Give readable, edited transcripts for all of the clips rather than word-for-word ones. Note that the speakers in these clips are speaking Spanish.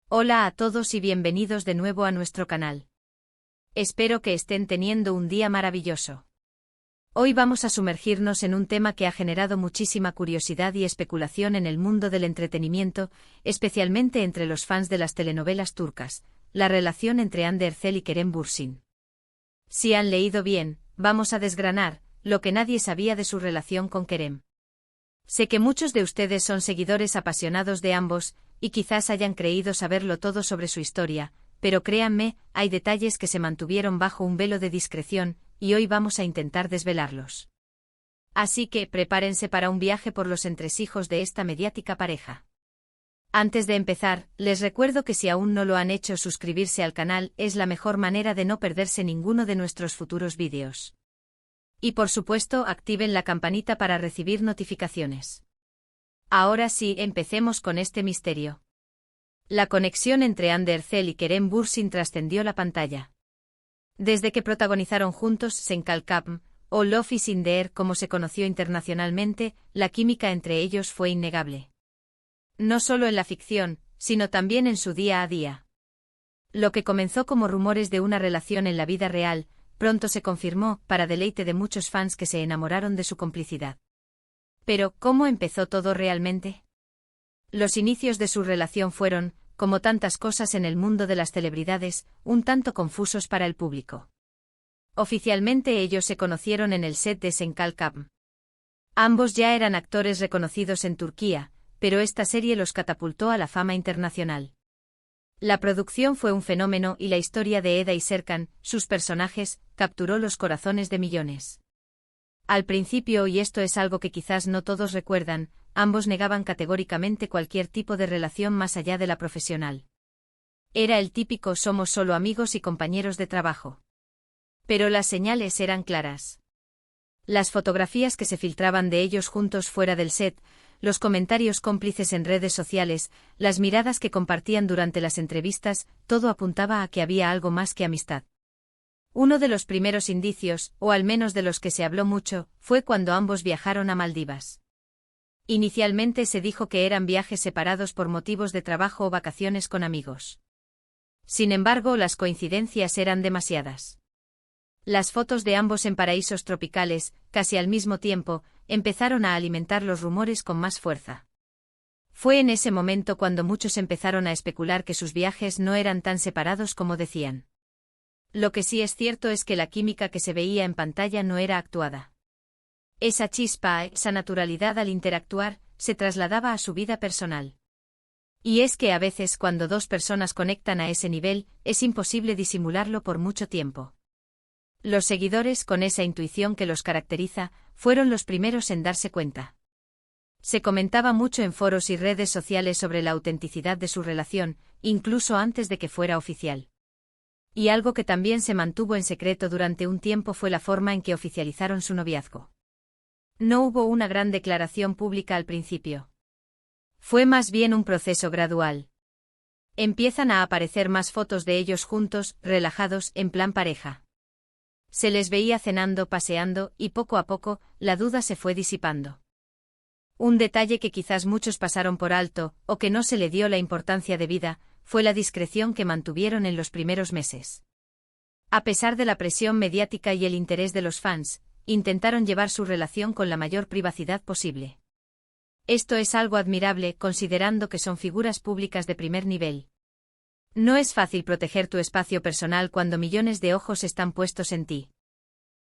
Hola a todos y bienvenidos de nuevo a nuestro canal. Espero que estén teniendo un día maravilloso. Hoy vamos a sumergirnos en un tema que ha generado muchísima curiosidad y especulación en el mundo del entretenimiento, especialmente entre los fans de las telenovelas turcas, la relación entre Hande Erçel y Kerem Bürsin. Si han leído bien, vamos a desgranar lo que nadie sabía de su relación con Kerem. Sé que muchos de ustedes son seguidores apasionados de ambos, y quizás hayan creído saberlo todo sobre su historia, pero créanme, hay detalles que se mantuvieron bajo un velo de discreción, y hoy vamos a intentar desvelarlos. Así que prepárense para un viaje por los entresijos de esta mediática pareja. Antes de empezar, les recuerdo que si aún no lo han hecho, suscribirse al canal es la mejor manera de no perderse ninguno de nuestros futuros vídeos. Y por supuesto, activen la campanita para recibir notificaciones. Ahora sí, empecemos con este misterio. La conexión entre Hande Erçel y Kerem Bürsin trascendió la pantalla. Desde que protagonizaron juntos Sen Kalkam, o Love is in the Air como se conoció internacionalmente, la química entre ellos fue innegable. No solo en la ficción, sino también en su día a día. Lo que comenzó como rumores de una relación en la vida real, pronto se confirmó, para deleite de muchos fans que se enamoraron de su complicidad. Pero, ¿cómo empezó todo realmente? Los inicios de su relación fueron, como tantas cosas en el mundo de las celebridades, un tanto confusos para el público. Oficialmente ellos se conocieron en el set de Sen Kalkam. Ambos ya eran actores reconocidos en Turquía, pero esta serie los catapultó a la fama internacional. La producción fue un fenómeno y la historia de Eda y Serkan, sus personajes, capturó los corazones de millones. Al principio, y esto es algo que quizás no todos recuerdan, ambos negaban categóricamente cualquier tipo de relación más allá de la profesional. Era el típico somos solo amigos y compañeros de trabajo. Pero las señales eran claras. Las fotografías que se filtraban de ellos juntos fuera del set, los comentarios cómplices en redes sociales, las miradas que compartían durante las entrevistas, todo apuntaba a que había algo más que amistad. Uno de los primeros indicios, o al menos de los que se habló mucho, fue cuando ambos viajaron a Maldivas. Inicialmente se dijo que eran viajes separados por motivos de trabajo o vacaciones con amigos. Sin embargo, las coincidencias eran demasiadas. Las fotos de ambos en paraísos tropicales, casi al mismo tiempo, empezaron a alimentar los rumores con más fuerza. Fue en ese momento cuando muchos empezaron a especular que sus viajes no eran tan separados como decían. Lo que sí es cierto es que la química que se veía en pantalla no era actuada. Esa chispa, esa naturalidad al interactuar, se trasladaba a su vida personal. Y es que a veces cuando dos personas conectan a ese nivel, es imposible disimularlo por mucho tiempo. Los seguidores, con esa intuición que los caracteriza, fueron los primeros en darse cuenta. Se comentaba mucho en foros y redes sociales sobre la autenticidad de su relación, incluso antes de que fuera oficial. Y algo que también se mantuvo en secreto durante un tiempo fue la forma en que oficializaron su noviazgo. No hubo una gran declaración pública al principio. Fue más bien un proceso gradual. Empiezan a aparecer más fotos de ellos juntos, relajados, en plan pareja. Se les veía cenando, paseando, y poco a poco, la duda se fue disipando. Un detalle que quizás muchos pasaron por alto, o que no se le dio la importancia debida, fue la discreción que mantuvieron en los primeros meses. A pesar de la presión mediática y el interés de los fans, intentaron llevar su relación con la mayor privacidad posible. Esto es algo admirable considerando que son figuras públicas de primer nivel. No es fácil proteger tu espacio personal cuando millones de ojos están puestos en ti.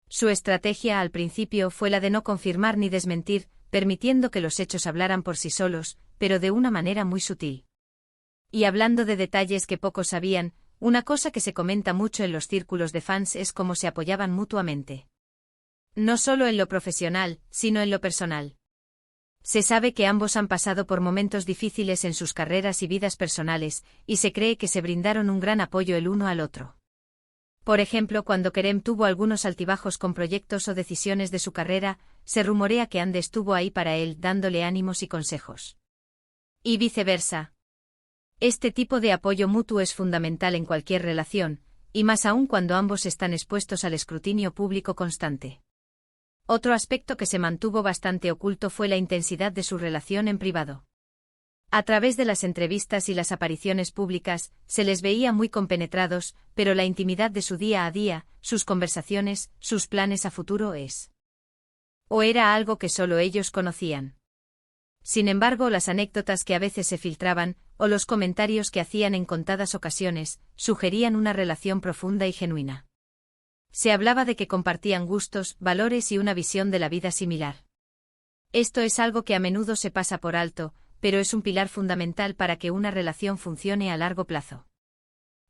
Su estrategia al principio fue la de no confirmar ni desmentir, permitiendo que los hechos hablaran por sí solos, pero de una manera muy sutil. Y hablando de detalles que pocos sabían, una cosa que se comenta mucho en los círculos de fans es cómo se apoyaban mutuamente. No solo en lo profesional, sino en lo personal. Se sabe que ambos han pasado por momentos difíciles en sus carreras y vidas personales, y se cree que se brindaron un gran apoyo el uno al otro. Por ejemplo, cuando Kerem tuvo algunos altibajos con proyectos o decisiones de su carrera, se rumorea que Hande estuvo ahí para él, dándole ánimos y consejos. Y viceversa. Este tipo de apoyo mutuo es fundamental en cualquier relación, y más aún cuando ambos están expuestos al escrutinio público constante. Otro aspecto que se mantuvo bastante oculto fue la intensidad de su relación en privado. A través de las entrevistas y las apariciones públicas, se les veía muy compenetrados, pero la intimidad de su día a día, sus conversaciones, sus planes a futuro o era algo que solo ellos conocían. Sin embargo, las anécdotas que a veces se filtraban, o los comentarios que hacían en contadas ocasiones, sugerían una relación profunda y genuina. Se hablaba de que compartían gustos, valores y una visión de la vida similar. Esto es algo que a menudo se pasa por alto, pero es un pilar fundamental para que una relación funcione a largo plazo.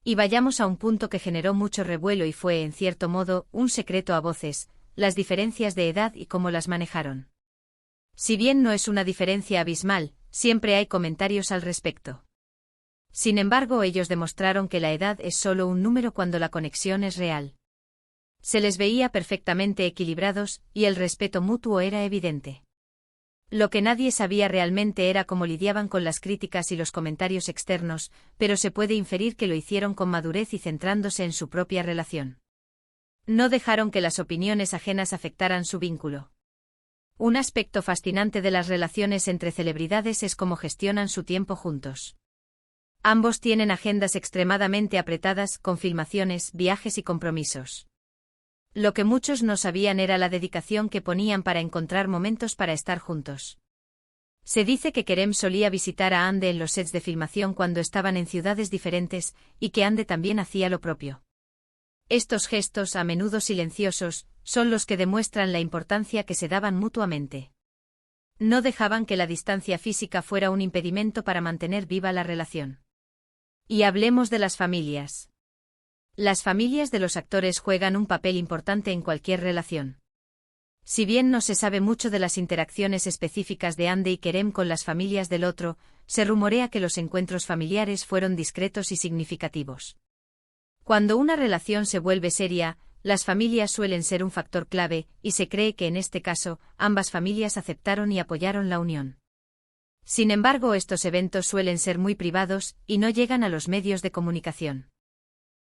Y vayamos a un punto que generó mucho revuelo y fue, en cierto modo, un secreto a voces: las diferencias de edad y cómo las manejaron. Si bien no es una diferencia abismal, siempre hay comentarios al respecto. Sin embargo, ellos demostraron que la edad es solo un número cuando la conexión es real. Se les veía perfectamente equilibrados, y el respeto mutuo era evidente. Lo que nadie sabía realmente era cómo lidiaban con las críticas y los comentarios externos, pero se puede inferir que lo hicieron con madurez y centrándose en su propia relación. No dejaron que las opiniones ajenas afectaran su vínculo. Un aspecto fascinante de las relaciones entre celebridades es cómo gestionan su tiempo juntos. Ambos tienen agendas extremadamente apretadas, con filmaciones, viajes y compromisos. Lo que muchos no sabían era la dedicación que ponían para encontrar momentos para estar juntos. Se dice que Kerem solía visitar a Hande en los sets de filmación cuando estaban en ciudades diferentes, y que Hande también hacía lo propio. Estos gestos, a menudo silenciosos, son los que demuestran la importancia que se daban mutuamente. No dejaban que la distancia física fuera un impedimento para mantener viva la relación. Y hablemos de las familias. Las familias de los actores juegan un papel importante en cualquier relación. Si bien no se sabe mucho de las interacciones específicas de Hande y Kerem con las familias del otro, se rumorea que los encuentros familiares fueron discretos y significativos. Cuando una relación se vuelve seria, las familias suelen ser un factor clave, y se cree que en este caso, ambas familias aceptaron y apoyaron la unión. Sin embargo, estos eventos suelen ser muy privados, y no llegan a los medios de comunicación.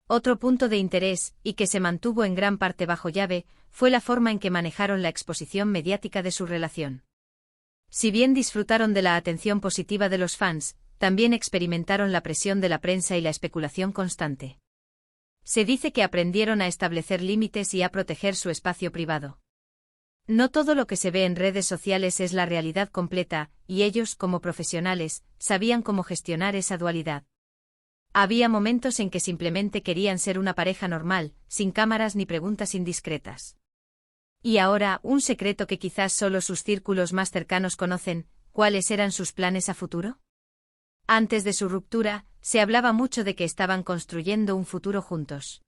Otro punto de interés, y que se mantuvo en gran parte bajo llave, fue la forma en que manejaron la exposición mediática de su relación. Si bien disfrutaron de la atención positiva de los fans, también experimentaron la presión de la prensa y la especulación constante. Se dice que aprendieron a establecer límites y a proteger su espacio privado. No todo lo que se ve en redes sociales es la realidad completa, y ellos, como profesionales, sabían cómo gestionar esa dualidad. Había momentos en que simplemente querían ser una pareja normal, sin cámaras ni preguntas indiscretas. Y ahora, un secreto que quizás solo sus círculos más cercanos conocen: ¿cuáles eran sus planes a futuro? Antes de su ruptura, se hablaba mucho de que estaban construyendo un futuro juntos.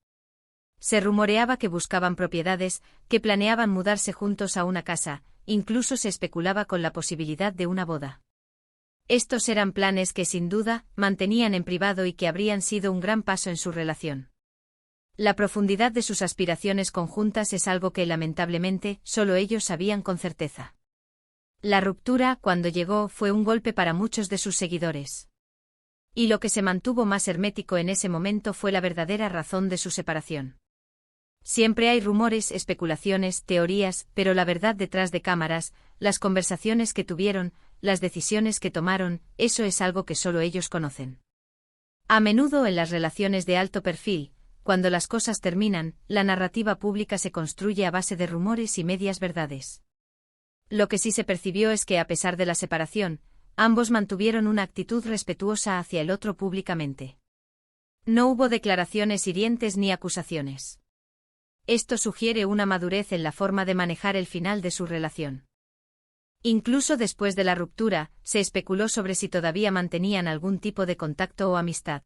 Se rumoreaba que buscaban propiedades, que planeaban mudarse juntos a una casa, incluso se especulaba con la posibilidad de una boda. Estos eran planes que sin duda mantenían en privado y que habrían sido un gran paso en su relación. La profundidad de sus aspiraciones conjuntas es algo que lamentablemente solo ellos sabían con certeza. La ruptura, cuando llegó, fue un golpe para muchos de sus seguidores. Y lo que se mantuvo más hermético en ese momento fue la verdadera razón de su separación. Siempre hay rumores, especulaciones, teorías, pero la verdad detrás de cámaras, las conversaciones que tuvieron, las decisiones que tomaron, eso es algo que solo ellos conocen. A menudo en las relaciones de alto perfil, cuando las cosas terminan, la narrativa pública se construye a base de rumores y medias verdades. Lo que sí se percibió es que, a pesar de la separación, ambos mantuvieron una actitud respetuosa hacia el otro públicamente. No hubo declaraciones hirientes ni acusaciones. Esto sugiere una madurez en la forma de manejar el final de su relación. Incluso después de la ruptura, se especuló sobre si todavía mantenían algún tipo de contacto o amistad.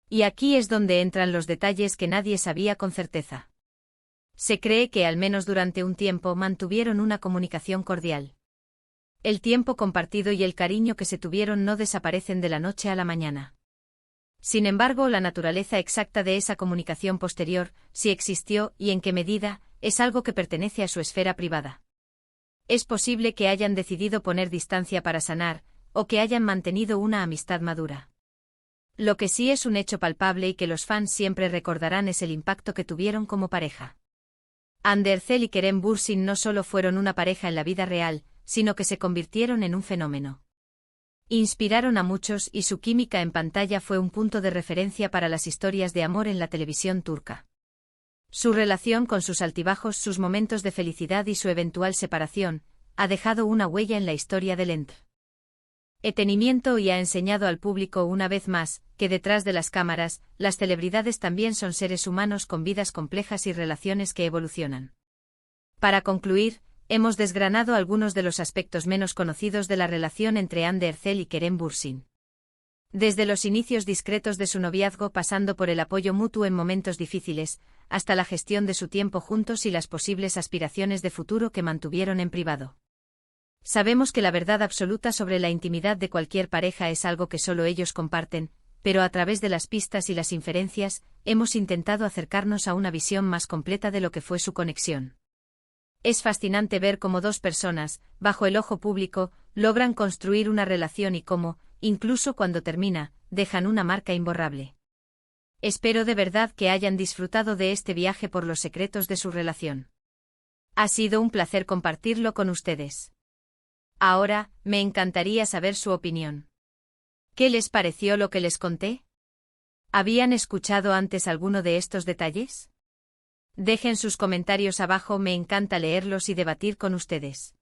Y aquí es donde entran los detalles que nadie sabía con certeza. Se cree que al menos durante un tiempo mantuvieron una comunicación cordial. El tiempo compartido y el cariño que se tuvieron no desaparecen de la noche a la mañana. Sin embargo, la naturaleza exacta de esa comunicación posterior, si existió y en qué medida, es algo que pertenece a su esfera privada. Es posible que hayan decidido poner distancia para sanar, o que hayan mantenido una amistad madura. Lo que sí es un hecho palpable y que los fans siempre recordarán es el impacto que tuvieron como pareja. Hande Erçel y Kerem Bürsin no solo fueron una pareja en la vida real, sino que se convirtieron en un fenómeno. Inspiraron a muchos y su química en pantalla fue un punto de referencia para las historias de amor en la televisión turca. Su relación con sus altibajos, sus momentos de felicidad y su eventual separación, ha dejado una huella en la historia del entretenimiento y ha enseñado al público una vez más, que detrás de las cámaras, las celebridades también son seres humanos con vidas complejas y relaciones que evolucionan. Para concluir, hemos desgranado algunos de los aspectos menos conocidos de la relación entre Hande Erçel y Kerem Bürsin. Desde los inicios discretos de su noviazgo, pasando por el apoyo mutuo en momentos difíciles, hasta la gestión de su tiempo juntos y las posibles aspiraciones de futuro que mantuvieron en privado. Sabemos que la verdad absoluta sobre la intimidad de cualquier pareja es algo que solo ellos comparten, pero a través de las pistas y las inferencias, hemos intentado acercarnos a una visión más completa de lo que fue su conexión. Es fascinante ver cómo dos personas, bajo el ojo público, logran construir una relación y cómo, incluso cuando termina, dejan una marca imborrable. Espero de verdad que hayan disfrutado de este viaje por los secretos de su relación. Ha sido un placer compartirlo con ustedes. Ahora, me encantaría saber su opinión. ¿Qué les pareció lo que les conté? ¿Habían escuchado antes alguno de estos detalles? Dejen sus comentarios abajo, me encanta leerlos y debatir con ustedes.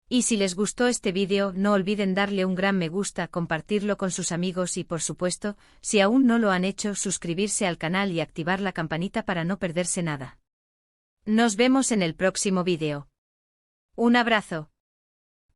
Y si les gustó este vídeo, no olviden darle un gran me gusta, compartirlo con sus amigos y, por supuesto, si aún no lo han hecho, suscribirse al canal y activar la campanita para no perderse nada. Nos vemos en el próximo vídeo. Un abrazo.